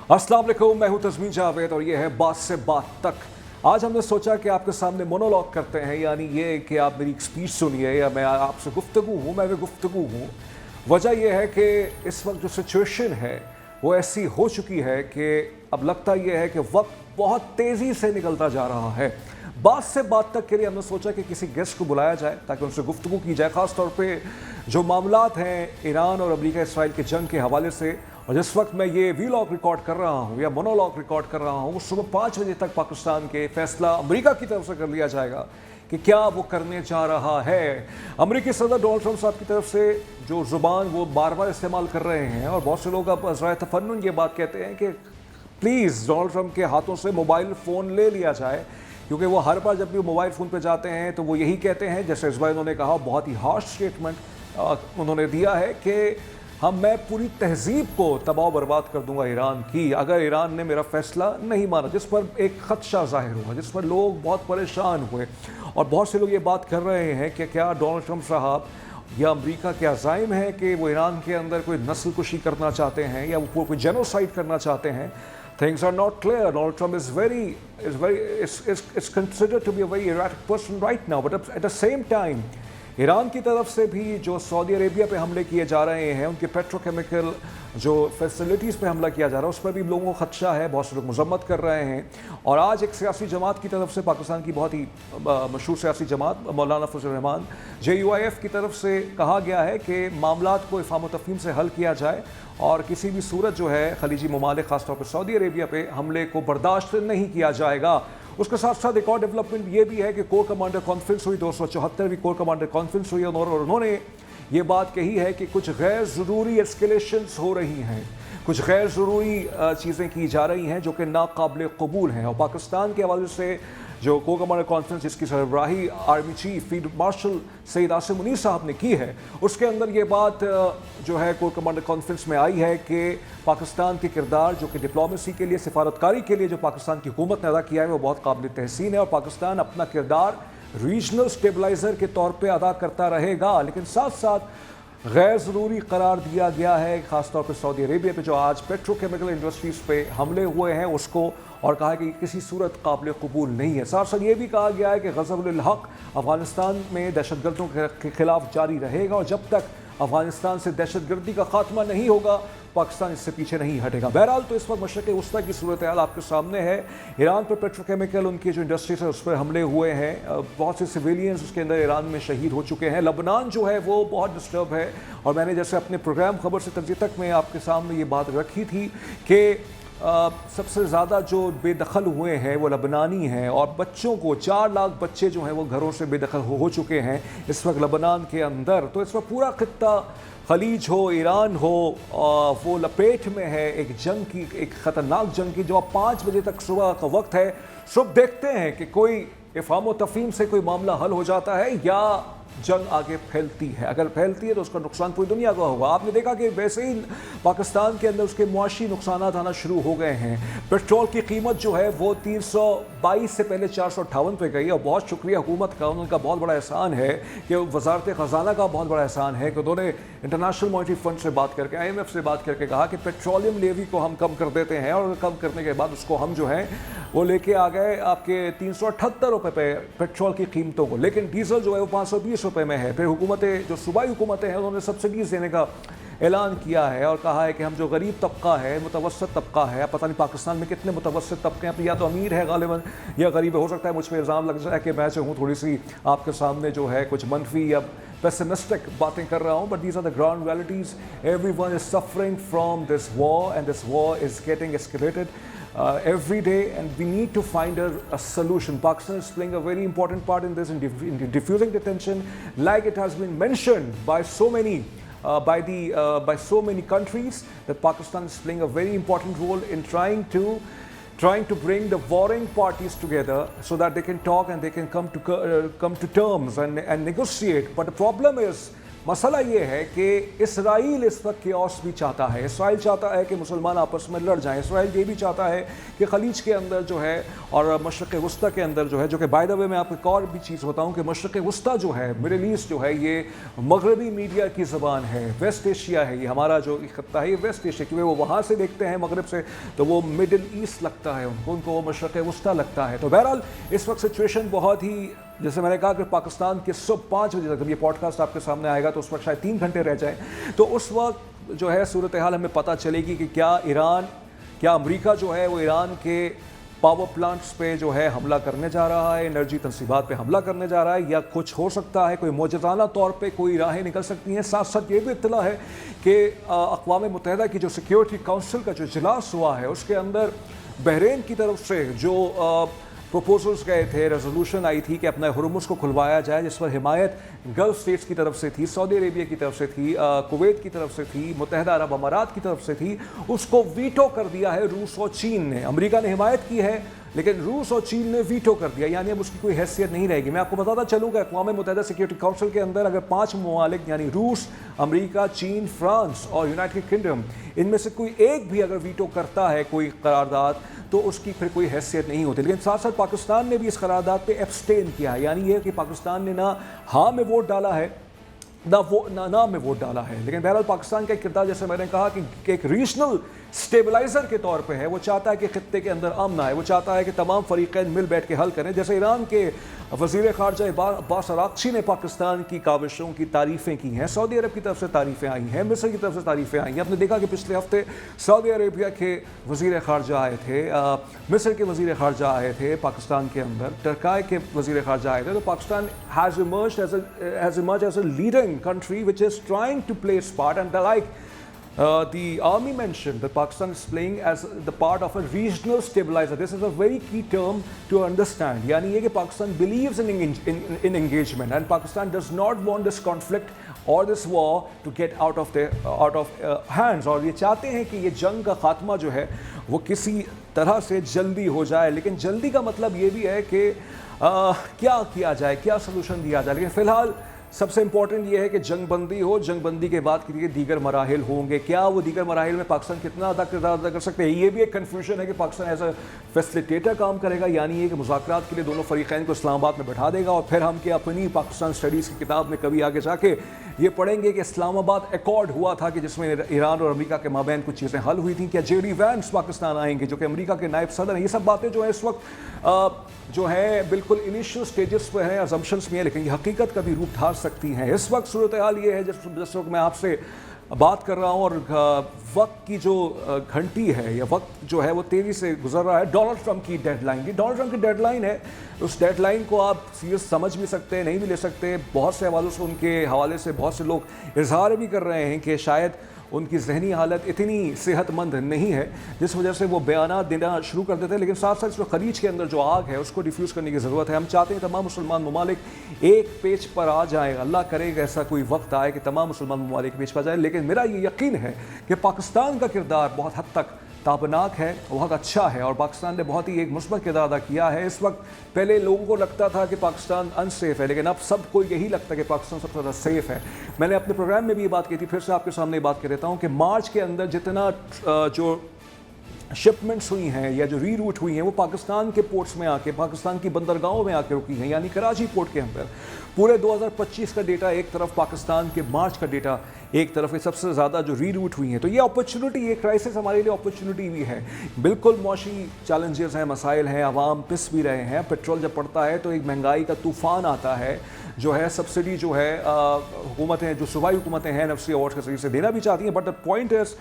अस्सलाम वालेकुम, मैं हूं तज़मीन जावेद और ये है बात से बात तक। आज हमने सोचा कि आपके सामने मोनोलॉग करते हैं, यानी ये कि आप मेरी एक स्पीच सुनिए या मैं आपसे गुफ्तगू हूँ, मैं भी गुफ्तगू हूँ। वजह यह है कि इस वक्त जो सिचुएशन है वो ऐसी हो चुकी है कि अब लगता यह है कि वक्त बहुत तेज़ी से निकलता जा रहा है। बात से बात तक के लिए हमने सोचा कि किसी गेस्ट को बुलाया जाए ताकि उनसे गुफ्तगू की जाए, ख़ास तौर पे जो मामलात हैं ईरान और अमेरिका इसराइल के जंग के हवाले से। और जिस वक्त मैं ये वीलॉग रिकॉर्ड कर रहा हूँ या मोनोलॉग रिकॉर्ड कर रहा हूँ, सुबह 5 बजे तक पाकिस्तान के फैसला अमेरिका की तरफ से कर लिया जाएगा कि क्या वो करने जा रहा है। अमेरिकी सदर डोनाल्ड ट्रंप साहब की तरफ से जो ज़ुबान वो बार बार इस्तेमाल कर रहे हैं, और बहुत से लोग अब अज़राए तफन्नुन ये बात कहते हैं कि प्लीज़ डोनाल्ड ट्रंप के हाथों से मोबाइल फ़ोन ले लिया जाए, क्योंकि वो हर बार जब भी मोबाइल फ़ोन पे जाते हैं तो वो यही कहते हैं, जैसे इस बार उन्होंने कहा, बहुत ही हार्श स्टेटमेंट उन्होंने दिया है कि मैं पूरी तहजीब को तबाह बर्बाद कर दूंगा ईरान की अगर ईरान ने मेरा फैसला नहीं माना, जिस पर एक खदशा जाहिर हुआ, जिस पर लोग बहुत परेशान हुए। और बहुत से लोग ये बात कर रहे हैं कि क्या डोनाल्ड ट्रंप साहब या अमेरिका के अज़ाइम है कि वो ईरान के अंदर कोई नस्ल कुशी करना चाहते हैं या वो कोई जेनोसाइड करना चाहते हैं। Things are not clear. Donald Trump is considered to be a very erratic person right now, but at the same time, Iran की तरफ से भी जो सऊदी अरेबिया पे हमले किए जा रहे हैं, उनके पेट्रोकेमिकल जो फैसिलिटीज़ पे हमला किया जा रहा है, उस पर भी लोगों को खदशा है, बहुत से लोग मजम्मत कर रहे हैं। और आज एक सियासी जमात की तरफ से, पाकिस्तान की बहुत ही मशहूर सियासी जमात मौलाना फजल रहमान JUIF की तरफ से कहा गया है कि मामलात को इफ़ाम तफ़हीम से हल किया जाए और किसी भी सूरत जो है खलीजी ममालिक ख़ासतौर पर सऊदी अरेबिया पे हमले को बर्दाश्त नहीं किया जाएगा। उसके साथ साथ एक और डेवलपमेंट ये भी है कि कोर कमांडर कॉन्फ्रेंस हुई, 274वीं कोर कमांडर कॉन्फ्रेंस हुई, और उन्होंने ये बात कही है कि कुछ गैर ज़रूरी एस्केलेशंस हो रही हैं, कुछ गैर ज़रूरी चीज़ें की जा रही हैं जो कि नाकाबिल कबूल हैं। और पाकिस्तान के हवाले से जो कोर कमांडर कॉन्फ्रेंस जिसकी सरबराही army chief field marshal Syed Asim Munir साहब ने की है, उसके अंदर ये बात जो है कोर कमांडर कॉन्फ्रेंस में आई है कि पाकिस्तान के किरदार जो कि डिप्लोमेसी के लिए, सिफारतकारी के लिए जो पाकिस्तान की हुकूमत ने अदा किया है वो बहुत काबिल तहसीन है, और पाकिस्तान अपना किरदार रीजनल स्टेबलाइज़र के तौर पर अदा करता रहेगा। लेकिन साथ साथ गैर ज़रूरी करार दिया गया है ख़ासतौर पर सऊदी अरेबिया पे जो आज पेट्रोकेमिकल इंडस्ट्रीज़ पे हमले हुए हैं उसको, और कहा कि किसी सूरत काबिल कबूल नहीं है। साथ साथ ये भी कहा गया है कि ग़ज़बुल हक़ अफ़गानिस्तान में दहशतगर्दों के ख़िलाफ़ जारी रहेगा, और जब तक अफ़गानिस्तान से दहशतगर्दी का ख़ात्मा नहीं होगा पाकिस्तान इससे पीछे नहीं हटेगा। बहरहाल तो इस वक्त मशरक़ वस्ता की सूरत हाल आपके सामने है। ईरान पर पेट्रोकेमिकल उनकी जो इंडस्ट्रीज है उस पर हमले हुए हैं, बहुत से सिविलियंस उसके अंदर ईरान में शहीद हो चुके हैं। लबनान जो है वो बहुत डिस्टर्ब है, और मैंने जैसे अपने प्रोग्राम खबर से तर्जी तक में आपके सामने ये बात रखी थी कि सबसे ज़्यादा जो बेदखल हुए हैं वो लबनानी हैं, और बच्चों को 4 लाख बच्चे जो हैं वो घरों से बेदखल हो चुके हैं इस वक्त लबनान के अंदर। तो इस वक्त पूरा खित्ता, खलीज हो, ईरान हो, वो लपेट में है एक जंग की, एक ख़तरनाक जंग की, जो अब 5 बजे तक सुबह का वक्त है। सुबह देखते हैं कि कोई इफ़ाम तफ़हीम से कोई मामला हल हो जाता है या जंग आगे फैलती है। अगर फैलती है तो उसका नुकसान पूरी दुनिया का होगा। आपने देखा कि वैसे ही पाकिस्तान के अंदर उसके मुआशी नुकसान आना शुरू हो गए हैं। पेट्रोल की कीमत जो है वो 322 से पहले 458 पे गई, और बहुत शुक्रिया हुकूमत का, उनका बहुत बड़ा एहसान है कि वजारत ख़जाना का बहुत बड़ा एहसान है कि उन्होंने इंटरनेशनल मॉनिटरी फंड से बात करके, IMF से बात करके कहा कि पेट्रोलियम लेवी को हम कम कर देते हैं, और कम करने के बाद उसको हम जो है वो लेके आ गए आपके 378 रुपये पे पेट्रोल की कीमतों को, लेकिन डीजल जो है वो 520 रुपये में है। फिर हुकूमतें, जो सूबाई हुकूमतें हैं, उन्होंने सब्सिडीज़ देने का ऐलान किया है और कहा है कि हम जो गरीब तबका है, मुतवसत तबका है, पता नहीं पाकिस्तान में कितने मुतवसत तबके हैं, या तो अमीर है गालिबन या गरीब है। हो सकता है मुझ पर इल्ज़ाम लग जाए कि मैं जो हूँ थोड़ी सी आपके सामने जो है कुछ मनफी या पेसिमिस्टिक बातें कर रहा हूँ, but these are the ground realities. Everyone is suffering from this war, and this war is getting escalated every day, and we need to find a solution. Pakistan is playing a very important part in this, in diffusing the tension, like it has been mentioned by so many by so many countries, that Pakistan is playing a very important role in trying to bring the warring parties together so that they can talk and they can come to terms and negotiate. But the problem is मसला ये है कि Israel इस वक्त chaos भी चाहता है। Israel चाहता है कि मुसलमान आपस में लड़ जाएं। इसराइल ये भी चाहता है कि खलीज के अंदर जो है और मशरक़ वस्ता के अंदर जो है, जो कि बाय द वे मैं आपको एक और भी चीज़ बताऊं कि मशरक़ वस्ता जो है, मिडिल ईस्ट जो है, ये मगरबी मीडिया की ज़बान है। वेस्ट एशिया है, ये हमारा जो खत्ता है ये वेस्ट एशिया, क्योंकि वो वहाँ से देखते हैं मगरब से तो वो मिडिल ईस्ट लगता है उनको वो मशरक़ वस्ता लगता है। तो बहरहाल इस वक्त सिचुएशन बहुत ही, जैसे मैंने कहा कि पाकिस्तान के सुबह 5 बजे तक जब ये पॉडकास्ट आपके सामने आएगा तो उस वक्त शायद 3 घंटे रह जाए, तो उस वक्त जो है सूरत हाल हमें पता चलेगी कि क्या अमेरिका जो है वो ईरान के पावर प्लांट्स पे जो है हमला करने जा रहा है, एनर्जी तनसीबात पे हमला करने जा रहा है, या कुछ हो सकता है, कोई मौजूदाना तौर पे कोई राहें निकल सकती हैं। साथ साथ ये भी इत्तला है कि अक़वाम मुत्तहिदा की जो सिक्योरिटी काउंसिल का जो इजलास हुआ है उसके अंदर बहरीन की तरफ से जो प्रपोजल्स गए थे, रेजोल्यूशन आई थी कि अपना हुर्मुज़ को खुलवाया जाए, जिस पर हिमायत गल्फ स्टेट्स की तरफ से थी, सऊदी अरेबिया की तरफ से थी, कुवैत की तरफ से थी, मुत्तहिदा अरब अमारात की तरफ से थी, उसको वीटो कर दिया है रूस और चीन ने। अमेरिका ने हिमायत की है लेकिन रूस और चीन ने वीटो कर दिया, यानी अब उसकी कोई हैसियत नहीं रहेगी। मैं आपको बताता चलूँ कि अक़वाम मुत्तहिदा सिक्योरिटी काउंसिल के अंदर अगर 5 ममालिक यानी रूस, अमेरिका, चीन, फ्रांस और यूनाइटेड किंगडम, इनमें से कोई एक भी अगर वीटो करता है कोई करारदाद तो उसकी फिर कोई हैसियत नहीं होती। लेकिन साथ साथ पाकिस्तान ने भी इस करारदाद पे एब्सटेन किया है, यानी ये कि पाकिस्तान ने ना हाँ में वोट डाला है ना में वोट डाला है। लेकिन बहरहाल पाकिस्तान का किरदार, जैसे मैंने कहा कि एक रीजनल स्टेबलाइजर के तौर पे है। वो चाहता है कि खित्ते के अंदर अमन आए, वो चाहता है कि तमाम फरीक़ैन मिल बैठ के हल करें। जैसे ईरान के वज़ीर ख़ारजा अब्बास अराग़ची ने पाकिस्तान की काविशों की तारीफ़ें की हैं, सऊदी अरब की तरफ से तारीफ़ें आई हैं, मिस्र की तरफ से तारीफ़ें आई हैं। आपने देखा कि पिछले हफ्ते सऊदी अरेबिया के वज़ीर ख़ारजा आए थे, मिस्र के वज़ीर ख़ारजा आए थे पाकिस्तान के अंदर, टर्की के वज़ीर ख़ारजा आए थे। तो Pakistan has emerged as a leading country which is trying to play its part, and the army mentioned that Pakistan is playing as the part of a regional stabilizer. This is a very key term to understand. यानी ये कि Pakistan believes in engagement, and Pakistan does not want this conflict or this war to get out of hands. और ये चाहते हैं कि ये जंग का खात्मा जो है वो किसी तरह से जल्दी हो जाए। लेकिन जल्दी का मतलब ये भी है कि क्या किया जाए, क्या सोल्यूशन दिया जाए। लेकिन फ़िलहाल सबसे इंपॉर्टेंट ये है कि जंग बंदी हो, जंग बंदी के बाद के लिए दीगर मराहिल होंगे। क्या वो दीगर मराहिल में पाकिस्तान कितना किरदार अदा कर सकते हैं, ये भी एक कन्फ्यूजन है कि पाकिस्तान एज अ फैसिलिटेटर काम करेगा, यानी ये कि मुज़ाकरात के लिए दोनों फरीक़ैन को इस्लामाबाद में बैठा देगा, और फिर हम कि अपनी पाकिस्तान स्टडीज़ की किताब में कभी आगे जाके ये पढ़ेंगे कि इस्लामाबाद एकॉर्ड हुआ था कि जिसमें ईरान और अमेरिका के माबैन कुछ चीज़ें हल हुई थी। क्या जेडी वैंस पाकिस्तान आएंगे जो कि अमेरिका के नायब सदर हैं। ये सब बातें जो है इस वक्त जो है बिल्कुल इनिशियल स्टेजेस पे हैं, अजम्पशंस में है, लेकिन ये हकीकत का भी रूप धार सकती हैं। इस वक्त सूरत हाल ये है जिस वक्त मैं आपसे बात कर रहा हूँ और वक्त की जो घंटी है या वक्त जो है वो तेज़ी से गुजर रहा है। डोनाल्ड ट्रंप की डेडलाइन की डेडलाइन है। उस डेडलाइन को आप सीरियस समझ भी सकते हैं, नहीं भी ले सकते। बहुत से हवालों से, उनके हवाले से बहुत से लोग इजहार भी कर रहे हैं कि शायद उनकी ज़हनी हालत इतनी सेहतमंद नहीं है जिस वजह से वो बयानात देना शुरू कर देते हैं। लेकिन साथ साथ इसमें खलीज के अंदर जो आग है उसको डिफ्यूज़ करने की ज़रूरत है। हम चाहते हैं तमाम मुसलमान ममालिक एक पेज पर आ जाएँ। अल्लाह करेगा ऐसा कोई वक्त आए कि तमाम मुसलमान ममालिक पेज पर आ जाए। लेकिन मेरा ये यकीन है कि पाकिस्तान का किरदार बहुत हद तक ताबनाक है, बहुत अच्छा है, और पाकिस्तान ने बहुत ही एक मुस्बत किरदार अदा किया है। इस वक्त पहले लोगों को लगता था कि पाकिस्तान अनसेफ है, लेकिन अब सबको यही लगता है कि पाकिस्तान सबसे ज़्यादा सेफ है। मैंने अपने प्रोग्राम में भी ये बात की थी, फिर से आपके सामने बात कर देता हूँ कि मार्च के अंदर जितना जो शिपमेंट्स हुई हैं या जो रीरूट हुई हैं वो पाकिस्तान के पोर्ट्स में आके, पाकिस्तान की बंदरगाहों में आके रुकी हैं, यानी कराची पोर्ट के अंदर। पूरे 2025 का डेटा एक तरफ, पाकिस्तान के मार्च का डेटा एक तरफ, सबसे ज़्यादा जो रीरूट हुई हैं। तो ये अपॉर्चुनिटी, ये क्राइसिस हमारे लिए अपॉर्चुनिटी भी है। बिल्कुल मौशी चैलेंजेस हैं, मसाइल हैं, आवाम पिस भी रहे हैं। पेट्रोल जब पड़ता है तो एक महंगाई का तूफ़ान आता है जो है। सब्सिडी जो है हुकूमतें, जो सूबाई हुकूमतें हैं, नफसी अवार्ड के जरिए से देना भी चाहती हैं। But the point is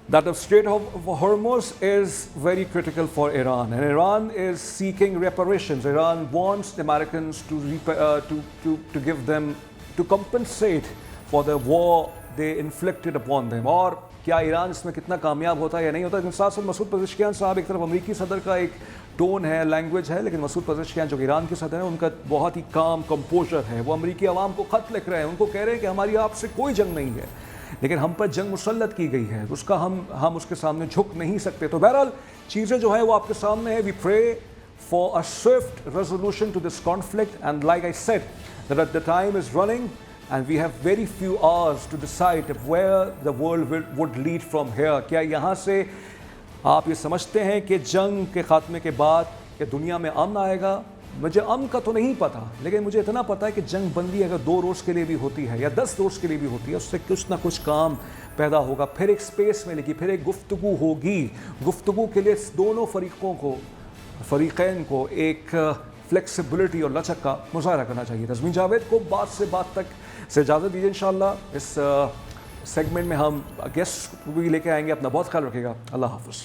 that the Strait of Hormuz is very critical for Iran, and Iran is seeking reparations. Iran wants the Americans to give them, to compensate for the war they inflicted upon them. और क्या Iran इसमें कितना कामयाब होता है या नहीं होता। लेकिन साथ साथ मसूद पज़ेश्कियान साहब, एक तरफ अमरीकी सदर का एक टोन है, लैंग्वेज है, लेकिन मसूद पज़ेश्कियान जो ईरान के सदर हैं उनका बहुत ही काम, कंपोजर है। वो अमरीकी आवाम को ख़त लिख रहे हैं, उनको कह रहे हैं कि हमारी आपसे कोई जंग नहीं है, लेकिन हम पर जंग मुसल्लत की गई है, उसका हम उसके सामने झुक नहीं सकते। तो बहरहाल चीज़ें जो है वो आपके सामने है। We pray for a swift resolution to this conflict, and like I said that the time is running and we have very few hours to decide where the world would lead from here. کیا یہاں سے آپ یہ سمجھتے ہیں کہ جنگ کے خاتمے کے بعد کہ دنیا میں امن آئے گا؟ مجھے امن کا تو نہیں پتہ، لیکن مجھے اتنا پتہ ہے کہ جنگ بندی اگر 2 روز کے لیے بھی ہوتی ہے یا 10 روز کے لیے بھی ہوتی ہے، اس سے کچھ نہ کچھ کام پیدا ہوگا، پھر ایک سپیس ملے گی، پھر ایک گفتگو ہوگی. گفتگو کے لیے دونوں فریقین کو ایک فلیکسیبلٹی اور لچک کا مظاہرہ کرنا چاہیے. تزمین جاوید کو بات سے بات تک سے اجازت دیجیے. انشاءاللہ اس سیگمنٹ میں ہم گیسٹ بھی لے کے آئیں گے. اپنا بہت خیال رکھیے گا. اللہ حافظ.